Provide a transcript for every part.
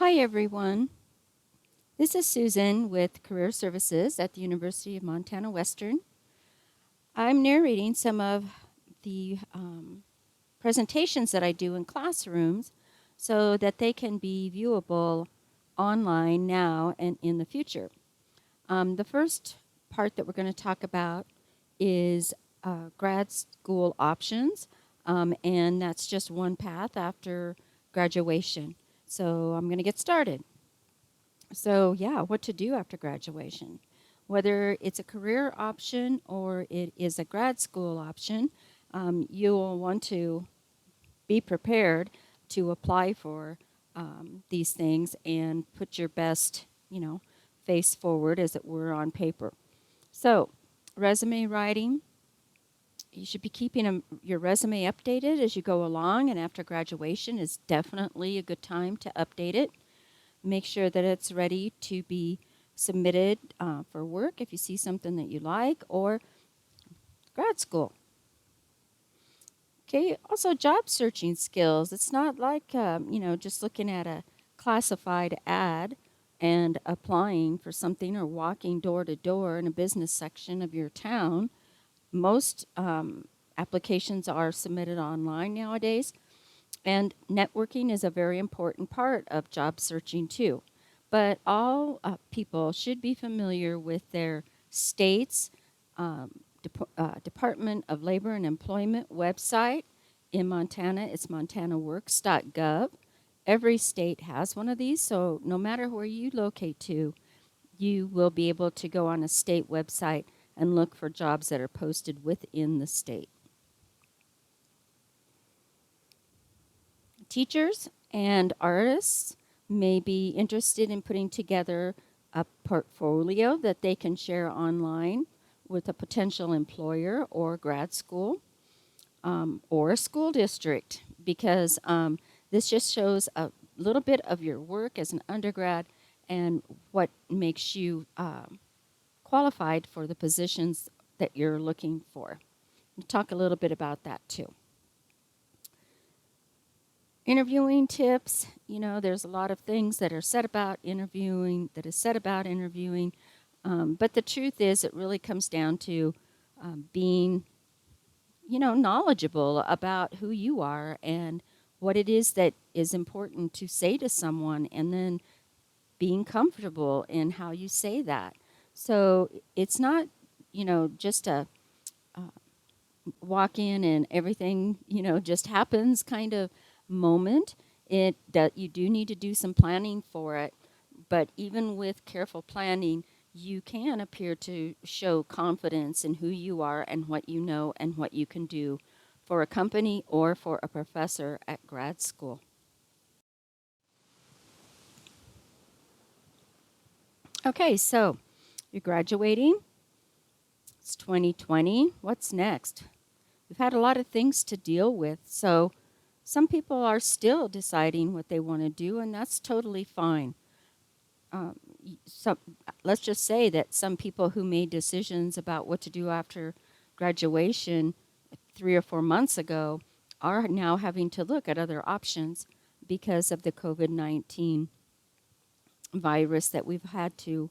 Hi, everyone. This is Susan with Career Services at the University of Montana Western. I'm narrating some of the presentations that I do in classrooms so that they can be viewable online now and in the future. The first part that we're going to talk about is grad school options, and that's just one path after graduation. So I'm going to get started. So, yeah, what to do after graduation. Whether it's a career option or it is a grad school option, you'll want to be prepared to apply for these things and put your best, face forward, as it were, on paper. So, resume writing. You should be keeping your resume updated as you go along, and after graduation is definitely a good time to update it. Make sure that it's ready to be submitted for work if you see something that you like, or grad school. Okay, also job searching skills. It's not like, just looking at a classified ad and applying for something or walking door to door in a business section of your town. Most applications are submitted online nowadays. And networking is a very important part of job searching too. But all people should be familiar with their state's Department of Labor and Employment website. In Montana, it's montanaworks.gov. Every state has one of these, so no matter where you locate to, you will be able to go on a state website and look for jobs that are posted within the state. Teachers and artists may be interested in putting together a portfolio that they can share online with a potential employer or grad school or a school district, because this just shows a little bit of your work as an undergrad and what makes you qualified for the positions that you're looking for. We'll talk a little bit about that too. Interviewing tips, there's a lot of things that are said about interviewing, but the truth is it really comes down to being, knowledgeable about who you are and what it is that is important to say to someone, and then being comfortable in how you say that. So it's not, just a walk in and everything, just happens kind of moment. It that you do need to do some planning for it, but even with careful planning, you can appear to show confidence in who you are and what you know and what you can do for a company or for a professor at grad school. Okay, so you're graduating. It's 2020. What's next? We've had a lot of things to deal with, so some people are still deciding what they want to do, and that's totally fine. Um, so let's just say that some people who made decisions about what to do after graduation 3 or 4 months ago are now having to look at other options because of the COVID-19 virus that we've had to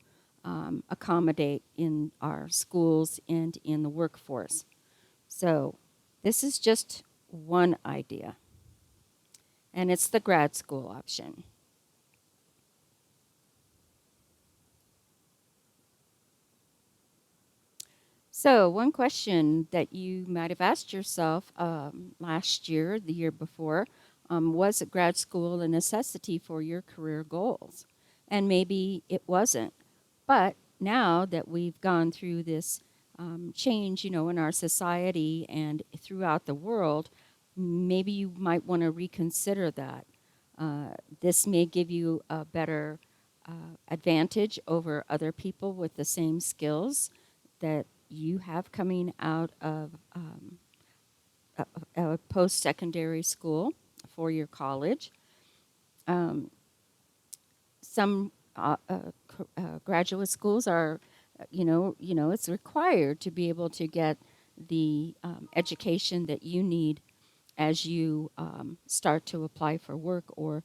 accommodate in our schools and in the workforce. So this is just one idea, and it's the grad school option. So, one question that you might have asked yourself last year, the year before, was grad school a necessity for your career goals? And maybe it wasn't. But now that we've gone through this change, in our society and throughout the world, maybe you might want to reconsider that. This may give you a better advantage over other people with the same skills that you have coming out of a post-secondary school for your college. Um, some graduate schools are, it's required to be able to get the education that you need as you start to apply for work, or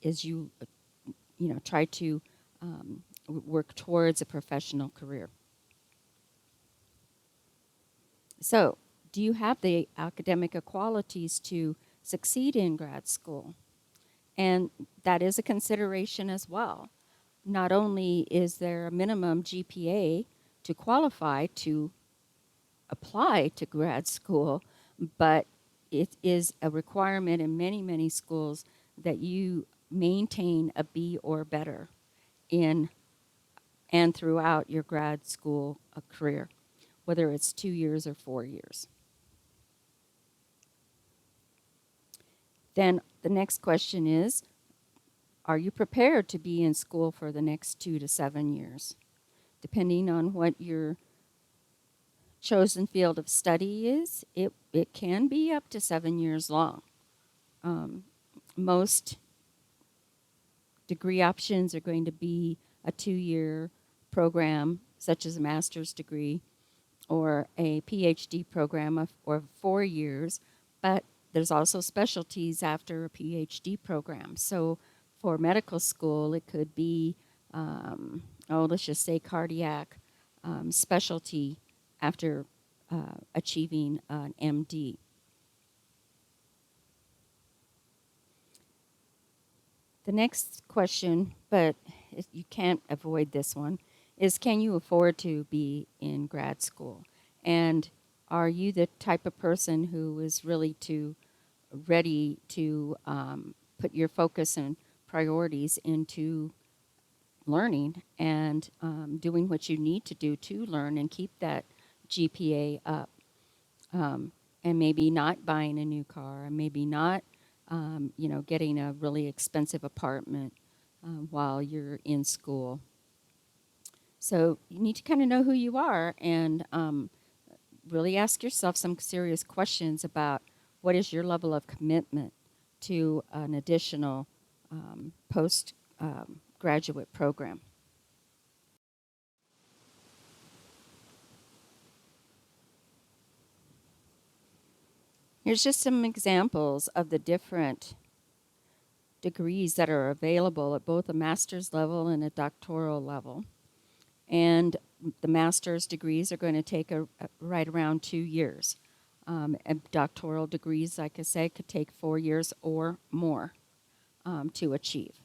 as you try to work towards a professional career. So, do you have the academic qualities to succeed in grad school? And that is a consideration as well. Not only is there a minimum GPA to qualify to apply to grad school, but it is a requirement in many, many schools that you maintain a B or better in and throughout your grad school career, whether it's 2 years or 4 years. Then the next question is, are you prepared to be in school for the next 2 to 7 years? Depending on what your chosen field of study is, it can be up to 7 years long. Most degree options are going to be a 2-year program, such as a master's degree, or a PhD program or 4 years, but there's also specialties after a PhD program. So for medical school, it could be, let's just say cardiac specialty after achieving an MD. The next question, but you can't avoid this one, is can you afford to be in grad school? And are you the type of person who is really ready to put your focus and priorities into learning and doing what you need to do to learn and keep that GPA up? And maybe not buying a new car, and maybe not, getting a really expensive apartment while you're in school. So you need to kind of know who you are and really ask yourself some serious questions about what is your level of commitment to an additional post graduate program. Here's just some examples of the different degrees that are available at both a master's level and a doctoral level. And the master's degrees are going to take right around 2 years. And doctoral degrees, like I said, could take 4 years or more to achieve.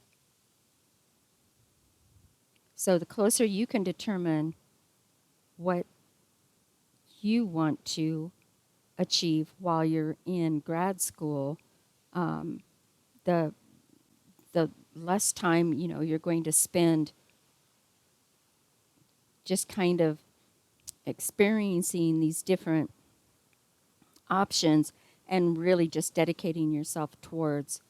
So the closer you can determine what you want to achieve while you're in grad school, the the less time you're going to spend just kind of experiencing these different options and really just dedicating yourself towards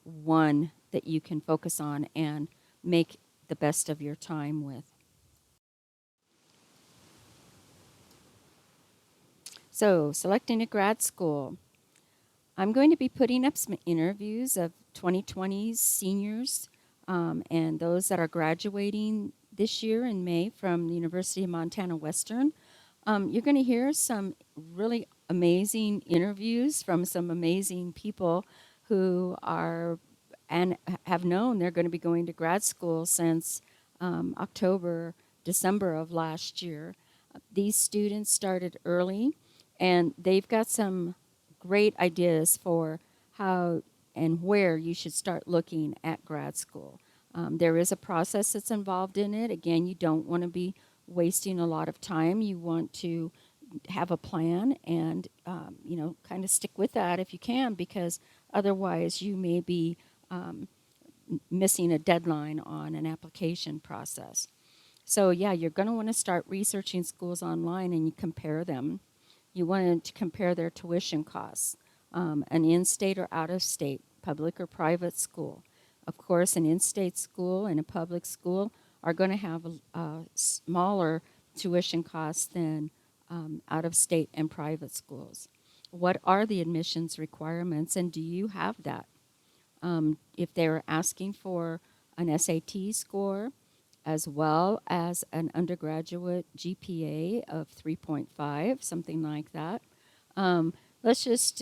one that you can focus on and make the best of your time with. So, selecting a grad school. I'm going to be putting up some interviews of 2020's seniors and those that are graduating this year in May from the University of Montana Western. You're going to hear some really amazing interviews from some amazing people who are and have known they're going to be going to grad school since December of last year. These students started early, and they've got some great ideas for how and where you should start looking at grad school. There is a process that's involved in it. Again, you don't want to be wasting a lot of time. You want to have a plan and, kind of stick with that if you can, because otherwise you may be missing a deadline on an application process. So, yeah, you're going to want to start researching schools online and you compare them. You want to compare their tuition costs, an in-state or out-of-state, public or private school. Of course, an in-state school and a public school are going to have a smaller tuition costs than out-of-state and private schools. What are the admissions requirements, and do you have that? If they're asking for an SAT score as well as an undergraduate GPA of 3.5, something like that, let's just,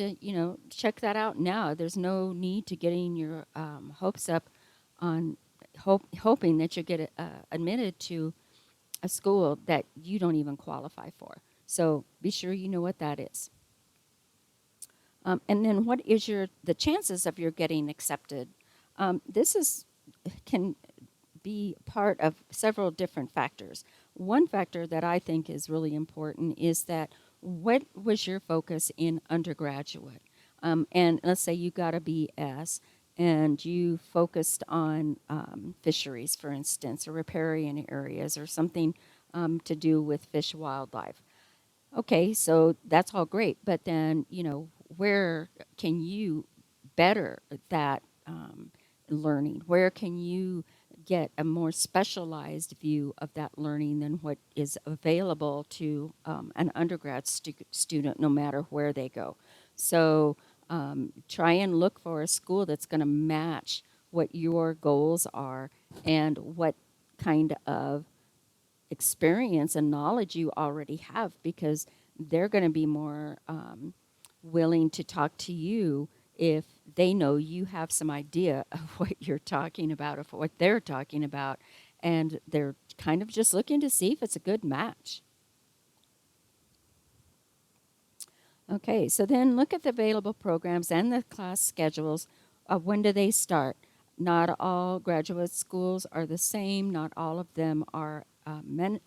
check that out now. There's no need to getting your hopes up on hoping that you get admitted to a school that you don't even qualify for. So be sure you know what that is. And then what is the chances of your getting accepted? This is can be part of several different factors. One factor that I think is really important is that what was your focus in undergraduate? And let's say you got a BS and you focused on fisheries, for instance, or riparian areas or something to do with fish wildlife. Okay, so that's all great, but then, where can you better that learning? Where can you get a more specialized view of that learning than what is available to an undergrad student, no matter where they go? So try and look for a school that's going to match what your goals are and what kind of experience and knowledge you already have, because they're going to be more willing to talk to you if they know you have some idea of what you're talking about, of what they're talking about, and they're kind of just looking to see if it's a good match. Okay, so then look at the available programs and the class schedules. When do they start? Not all graduate schools are the same. Not all of them are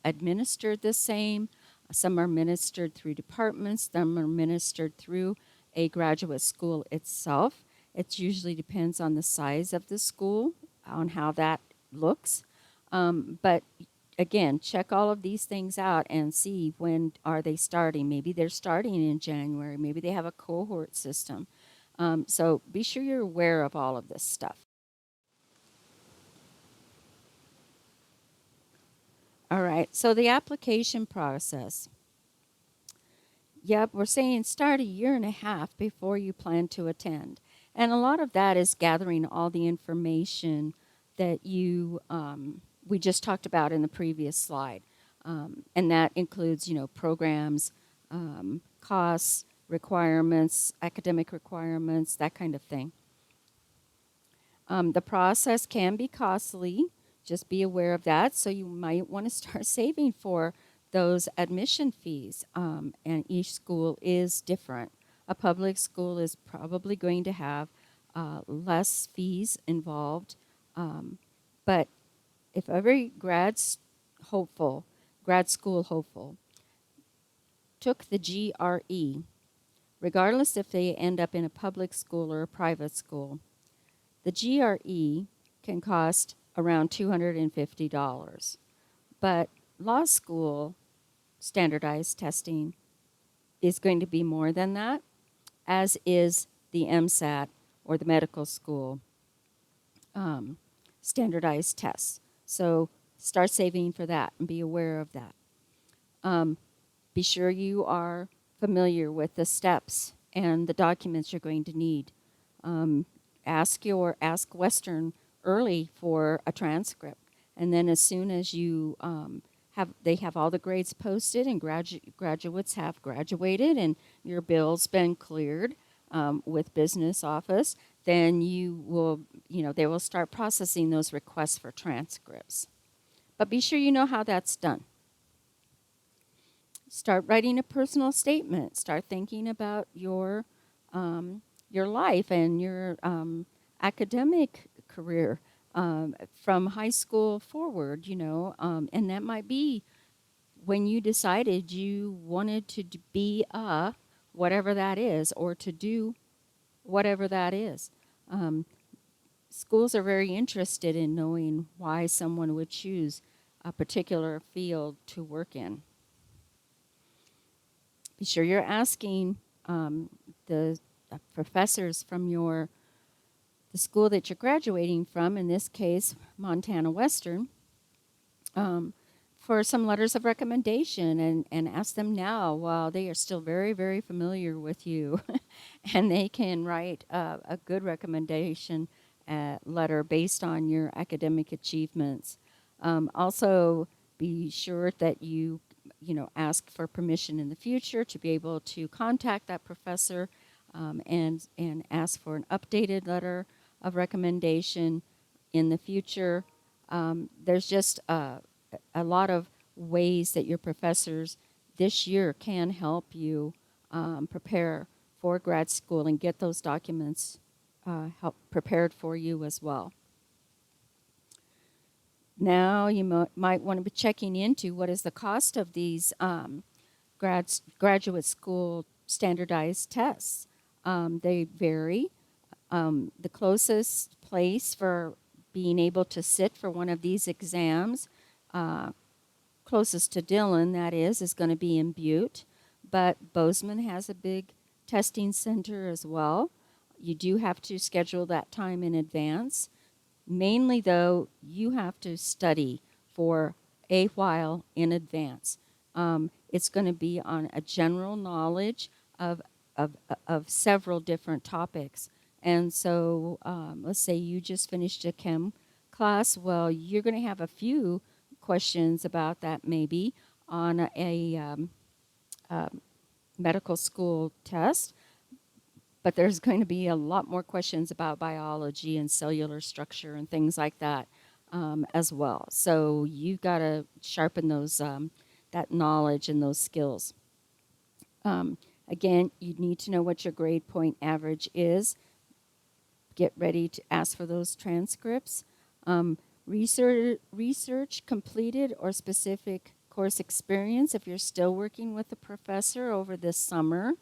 administered the same. Some are administered through departments. Some are administered through a graduate school itself. It usually depends on the size of the school, on how that looks. But again, check all of these things out and see when are they starting. Maybe they're starting in January. Maybe they have a cohort system. So be sure you're aware of all of this stuff. All right, so the application process. Yep, we're saying start a year and a half before you plan to attend. And a lot of that is gathering all the information that we just talked about in the previous slide. And that includes, programs, costs, requirements, academic requirements, that kind of thing. The process can be costly. Just be aware of that. So you might want to start saving for those admission fees. And each school is different. A public school is probably going to have less fees involved. But if every grad school hopeful took the GRE, regardless if they end up in a public school or a private school, the GRE can cost around $250. But law school standardized testing is going to be more than that, as is the MSAT or the medical school standardized tests. So start saving for that and be aware of that. Be sure you are familiar with the steps and the documents you're going to need. Ask Western early for a transcript, and then as soon as you they have all the grades posted and graduates have graduated and your bill's been cleared with business office, then they will start processing those requests for transcripts. But be sure you know how that's done. Start writing a personal statement. Start thinking about your life and your academic career from high school forward, and that might be when you decided you wanted to be whatever that is, or to do whatever that is. Schools are very interested in knowing why someone would choose a particular field to work in. Be sure you're asking the professors from the school that you're graduating from, in this case, Montana Western, for some letters of recommendation, and ask them now while they are still very, very familiar with you. And they can write a good recommendation letter based on your academic achievements. Also, be sure that you ask for permission in the future to be able to contact that professor and ask for an updated letter of recommendation in the future There's just a lot of ways that your professors this year can help you prepare for grad school and get those documents help prepared for you as well. Now you might want to be checking into what is the cost of these graduate school standardized tests. They vary. The closest place for being able to sit for one of these exams, closest to Dillon, that is going to be in Butte. But Bozeman has a big testing center as well. You do have to schedule that time in advance. Mainly, though, you have to study for a while in advance. It's going to be on a general knowledge of, of several different topics. And so, let's say you just finished a chem class. Well, you're going to have a few questions about that maybe on a medical school test, but there's going to be a lot more questions about biology and cellular structure and things like that as well. So you've got to sharpen those that knowledge and those skills. Again, you need to know what your grade point average is. Get ready to ask for those transcripts. Research completed or specific course experience if you're still working with a professor over this summer.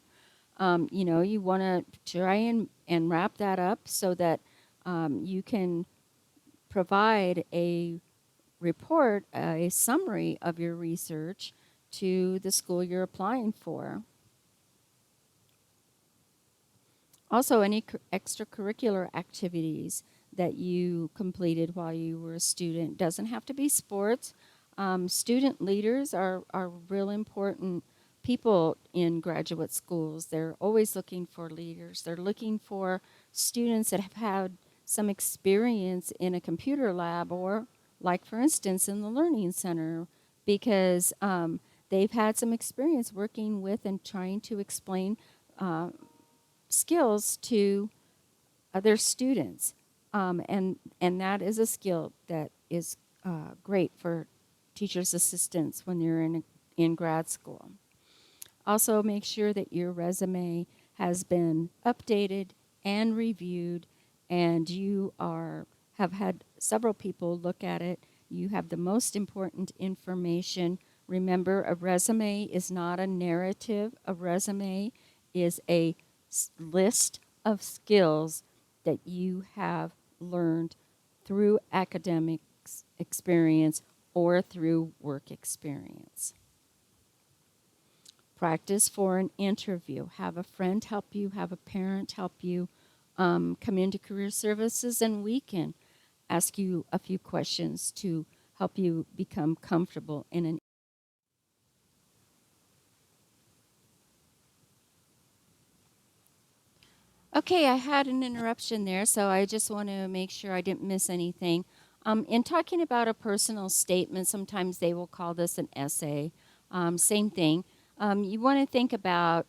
You want to try and wrap that up so that you can provide a report, a summary of your research to the school you're applying for. Also, any extracurricular activities that you completed while you were a student. Doesn't have to be sports. Student leaders are real important people in graduate schools. They're always looking for leaders. They're looking for students that have had some experience in a computer lab or, like, for instance, in the Learning Center, because they've had some experience working with and trying to explain skills to other students. And that is a skill that is great for teachers' assistants when they're in grad school. Also, make sure that your resume has been updated and reviewed, and you have had several people look at it. You have the most important information. Remember, a resume is not a narrative. A resume is a list of skills that you have learned through academic experience or through work experience. Practice for an interview. Have a friend help you, have a parent help you. Come into career services and we can ask you a few questions to help you become comfortable in an. Okay, I had an interruption there, so I just want to make sure I didn't miss anything. In talking about a personal statement, sometimes they will call this an essay. Same thing. You want to think about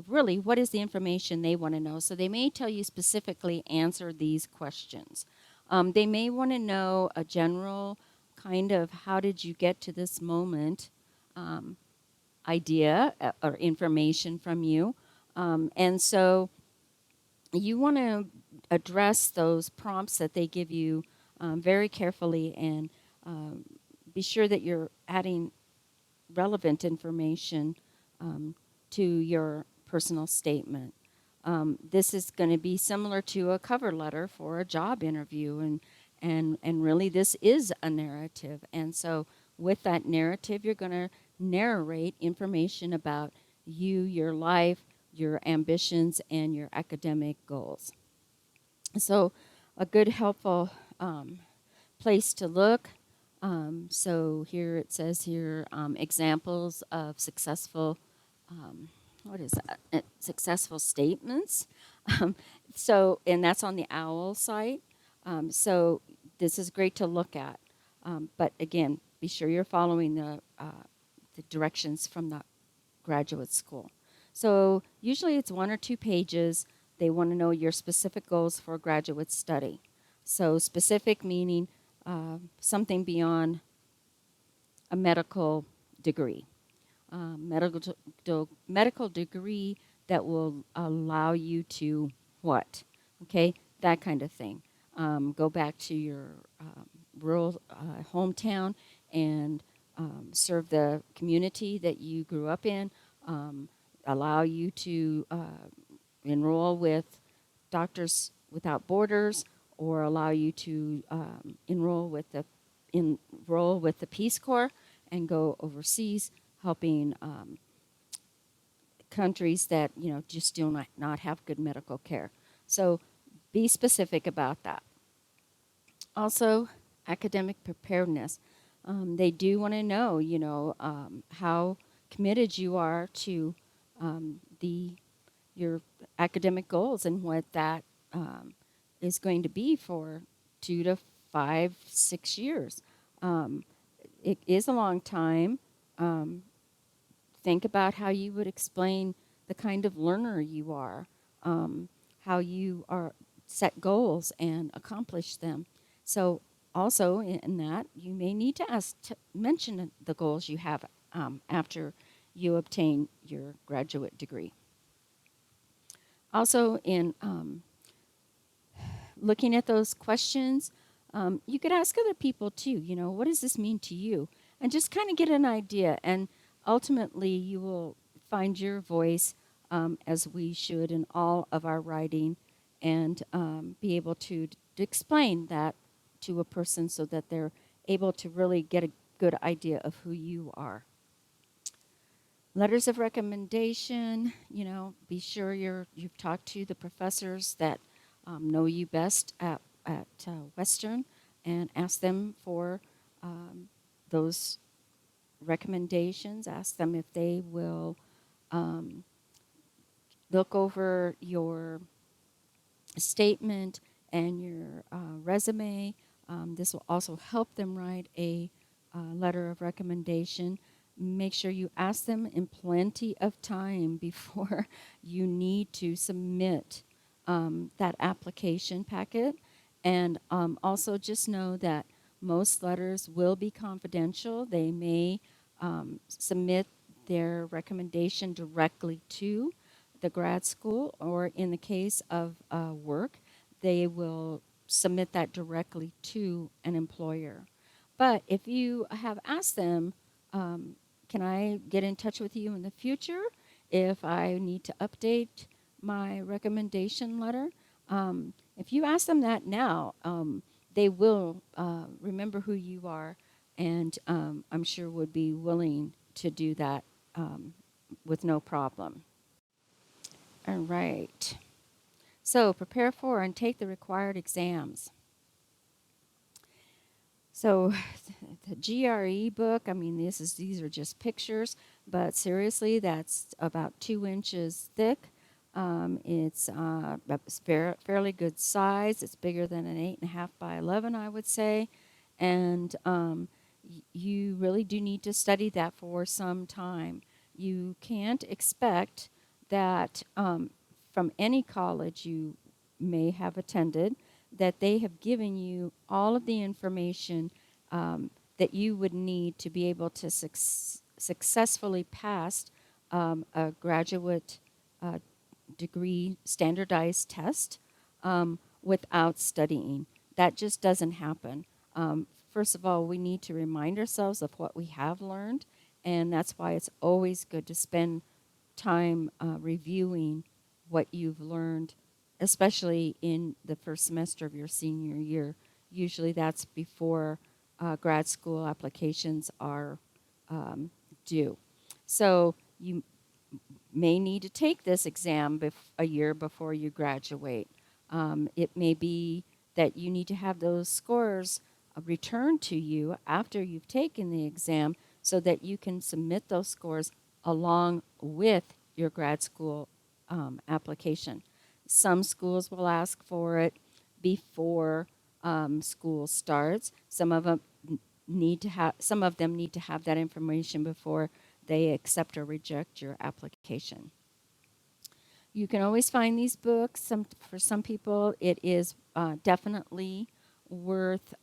really what is the information they want to know. So they may tell you specifically answer these questions. They may want to know a general kind of how did you get to this moment idea or information from you. And so you want to address those prompts that they give you very carefully and be sure that you're adding relevant information to your personal statement. This is going to be similar to a cover letter for a job interview, and really this is a narrative. And so with that narrative, you're going to narrate information about you, your life, your ambitions, and your academic goals. So a good, helpful place to look. So here it says here examples of successful, what is that? Successful statements. And that's on the OWL site. So this is great to look at. But again, be sure you're following the directions from the graduate school. So usually it's 1 or 2 pages. They want to know your specific goals for graduate study. So specific meaning something beyond a medical degree. Medical degree that will allow you to what? Okay, that kind of thing. Go back to your rural hometown and serve the community that you grew up in. Um, Allow you to enroll with Doctors Without Borders, or allow you to enroll with the Peace Corps and go overseas helping countries that just do not have good medical care. So be specific about that. Also, academic preparedness. They do want to know, how committed you are to the your academic goals and what that is going to be for 2 to 5, 6 years. Um, it is a long time. Um, think about how you would explain the kind of learner you are, how you are set goals and accomplish them. So also in that, you may need to mention the goals you have after you obtain your graduate degree. Also, in looking at those questions, you could ask other people too, what does this mean to you? And just kind of get an idea. And ultimately, you will find your voice as we should in all of our writing and be able to explain that to a person so that they're able to really get a good idea of who you are. Letters of recommendation, be sure you've talked to the professors that know you best at Western and ask them for those recommendations. Ask them if they will um, look over your statement and your resume. This will also help them write a letter of recommendation. Make sure you ask them in plenty of time before you need to submit that application packet. And also just know that most letters will be confidential. They may submit their recommendation directly to the grad school, or in the case of work, they will submit that directly to an employer. But if you have asked them, can I get in touch with you in the future if I need to update my recommendation letter? If you ask them that now, they will remember who you are, and I'm sure would be willing to do that with no problem. All right. So prepare for and take the required exams. So the GRE book, I mean, these are just pictures, but seriously, that's about 2 inches thick. It's fairly good size. It's bigger than an 8.5 by 11, I would say. And you really do need to study that for some time. You can't expect that from any college you may have attended that they have given you all of the information that you would need to be able to successfully pass a graduate uh, degree standardized test without studying. That just doesn't happen. First of all, we need to remind ourselves of what we have learned, and that's why it's always good to spend time reviewing what you've learned, especially in the first semester of your senior year. Usually that's before grad school applications are due. So you may need to take this exam a year before you graduate. It may be that you need to have those scores returned to you after you've taken the exam so that you can submit those scores along with your grad school application. Some schools will ask for it before school starts. Some of them need to have that information before they accept or reject your application. You can always find these books. For some people, it is definitely worth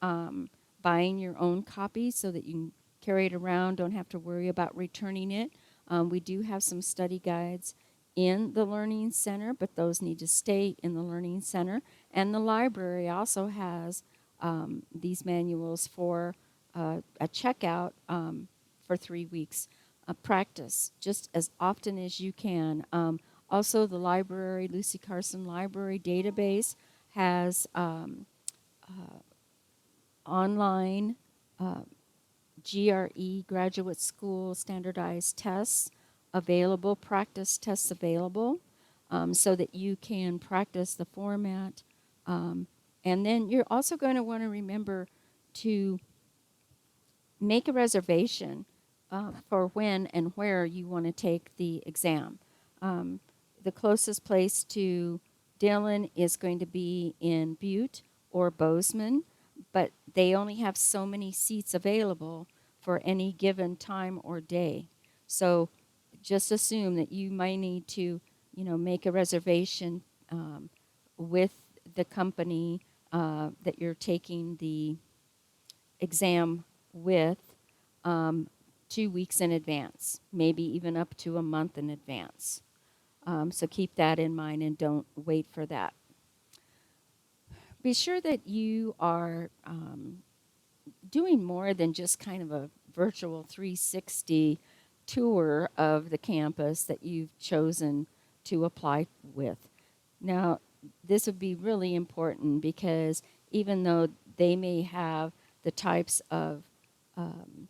buying your own copy so that you can carry it around, don't have to worry about returning it. We do have some study guides in the Learning Center, but those need to stay in the Learning Center. And the library also has these manuals for a checkout for 3 weeks. Practice just as often as you can. Also, the library, Lucy Carson Library database, has online GRE, graduate school standardized tests available, practice tests available, so that you can practice the format. And then you're also going to want to remember to make a reservation for when and where you want to take the exam. Um, the closest place to Dillon is going to be in Butte or Bozeman, but they only have so many seats available for any given time or day. So just assume that you might need to, make a reservation with the company that you're taking the exam with um, 2 weeks in advance, maybe even up to a month in advance. So keep that in mind and don't wait for that. Be sure that you are doing more than just kind of a virtual 360 tour of the campus that you've chosen to apply with. Now, this would be really important because even though they may have the types of um,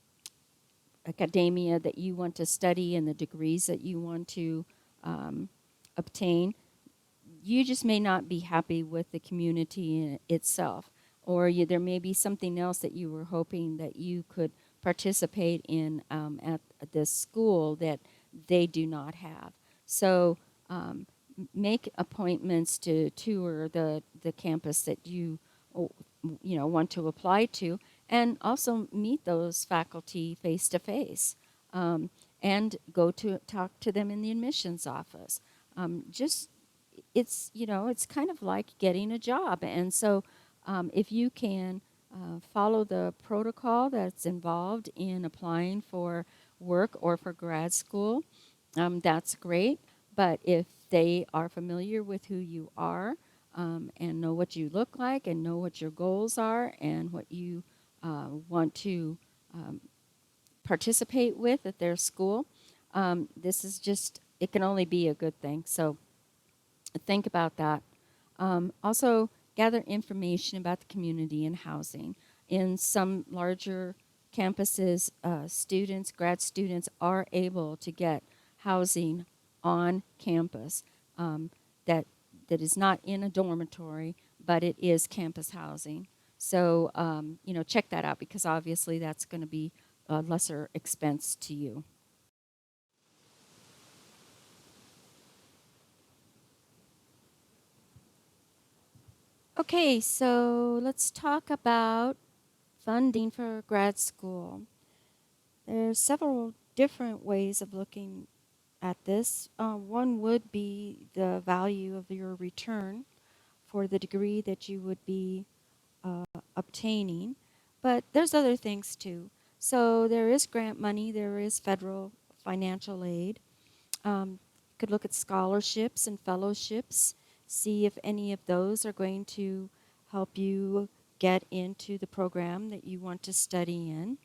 academia that you want to study and the degrees that you want to um, obtain, you just may not be happy with the community itself, or there may be something else that you were hoping that you could participate in at this school that they do not have. So make appointments to tour the campus that you want to apply to, and also meet those faculty face to face, and go to talk to them in the admissions office. Just it's kind of like getting a job, and so if you can follow the protocol that's involved in applying for work or for grad school, that's great. But if they are familiar with who you are, and know what you look like and know what your goals are and what you want to um, participate with at their school, this is just, it can only be a good thing. So think about that. Also, gather information about the community and housing. In some larger campuses, grad students are able to get housing on campus that that is not in a dormitory, but it is campus housing. So, check that out because obviously that's going to be a lesser expense to you. Okay, so let's talk about funding for grad school. There's several different ways of looking at this. One would be the value of your return for the degree that you would be obtaining, but there's other things too. So there is grant money, there is federal financial aid. You could look at scholarships and fellowships, see if any of those are going to help you get into the program that you want to study in.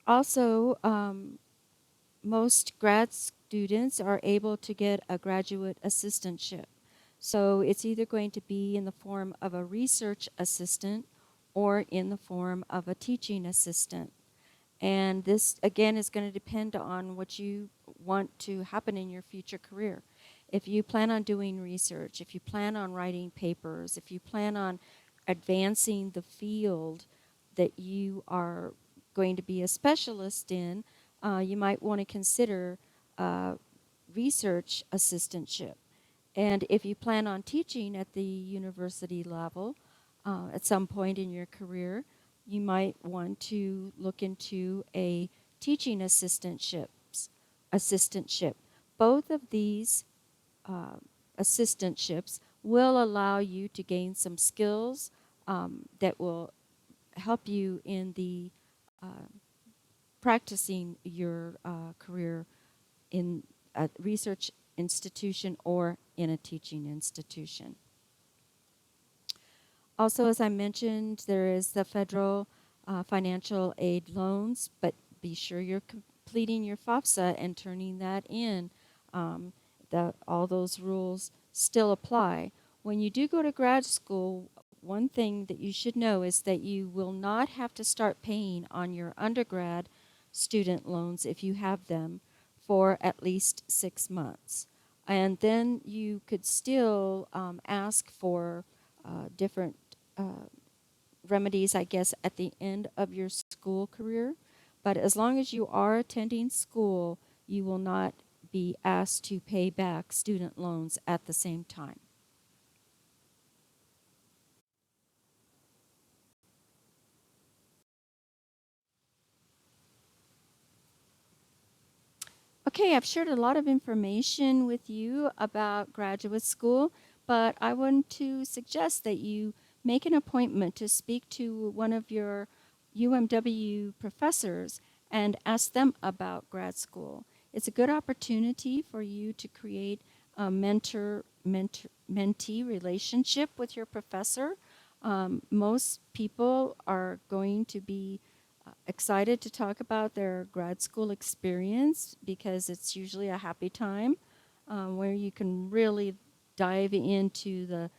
Also, most grad students are able to get a graduate assistantship. So it's either going to be in the form of a research assistant or in the form of a teaching assistant. And this, again, is going to depend on what you want to happen in your future career. If you plan on doing research, if you plan on writing papers, if you plan on advancing the field that you are going to be a specialist in, you might want to consider research assistantship. And if you plan on teaching at the university level at some point in your career, you might want to look into a teaching assistantship. Both of these uh, assistantships will allow you to gain some skills that will help you in the uh, practicing your career in a research institution or in a teaching institution. Also, as I mentioned, there is the federal financial aid loans, but be sure you're completing your FAFSA and turning that in. Um, all those rules still apply. When you do go to grad school, one thing that you should know is that you will not have to start paying on your undergrad student loans if you have them for at least 6 months. And then you could still ask for different uh, remedies, I guess, at the end of your school career. But as long as you are attending school, you will not be asked to pay back student loans at the same time. Okay, I've shared a lot of information with you about graduate school, but I want to suggest that you make an appointment to speak to one of your UMW professors and ask them about grad school. It's a good opportunity for you to create a mentee relationship with your professor. Most people are going to be excited to talk about their grad school experience because it's usually a happy time where you can really dive into the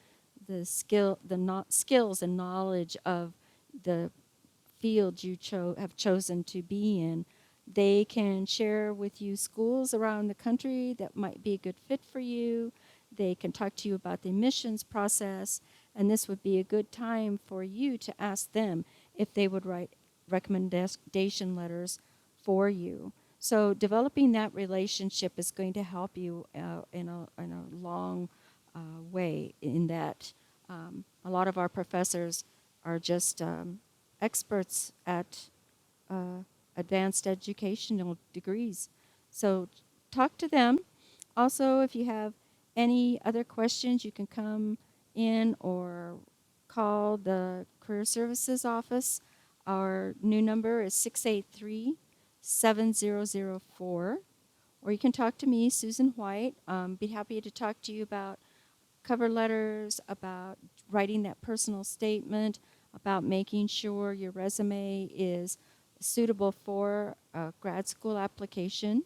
skills and knowledge of the field you have chosen to be in. They can share with you schools around the country that might be a good fit for you. They can talk to you about the admissions process, and this would be a good time for you to ask them if they would write recommendation letters for you. So developing that relationship is going to help you in a long way in that a lot of our professors are just experts at uh, advanced educational degrees. So talk to them. Also, if you have any other questions, you can come in or call the Career Services Office. Our new number is 683-7004. Or you can talk to me, Susan White. Be happy to talk to you about cover letters, about writing that personal statement, about making sure your resume is suitable for a grad school application.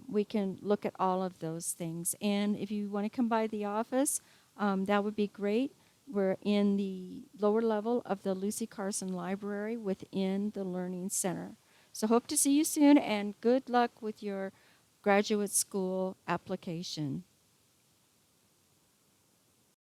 We can look at all of those things. And if you want to come by the office, that would be great. We're in the lower level of the Lucy Carson Library within the Learning Center. So hope to see you soon and good luck with your graduate school application.